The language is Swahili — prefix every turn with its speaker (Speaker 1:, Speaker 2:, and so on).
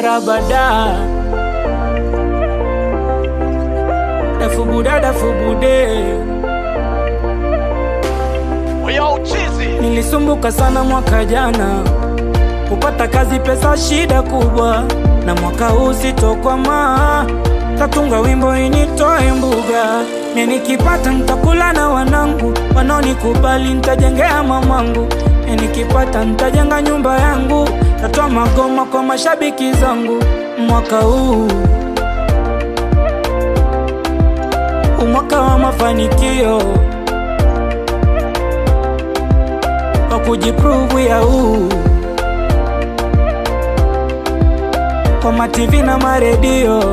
Speaker 1: Rabada Dafubude Nilisumbuka sana mwaka jana kupata kazi, pesa shida kubwa, na mwaka huu sitokwama. Tatunga wimbo initoe mbuga, nikipata nitakula na wanangu, wanaonikubali nitajengea mamangu. Nikipata nitajenga nyumba yangu, tatoa magoma kwa mashabiki zangu. Mwaka huu mwaka wa mafanikio, wa kujiprove ya kwa ma TV na ma radio.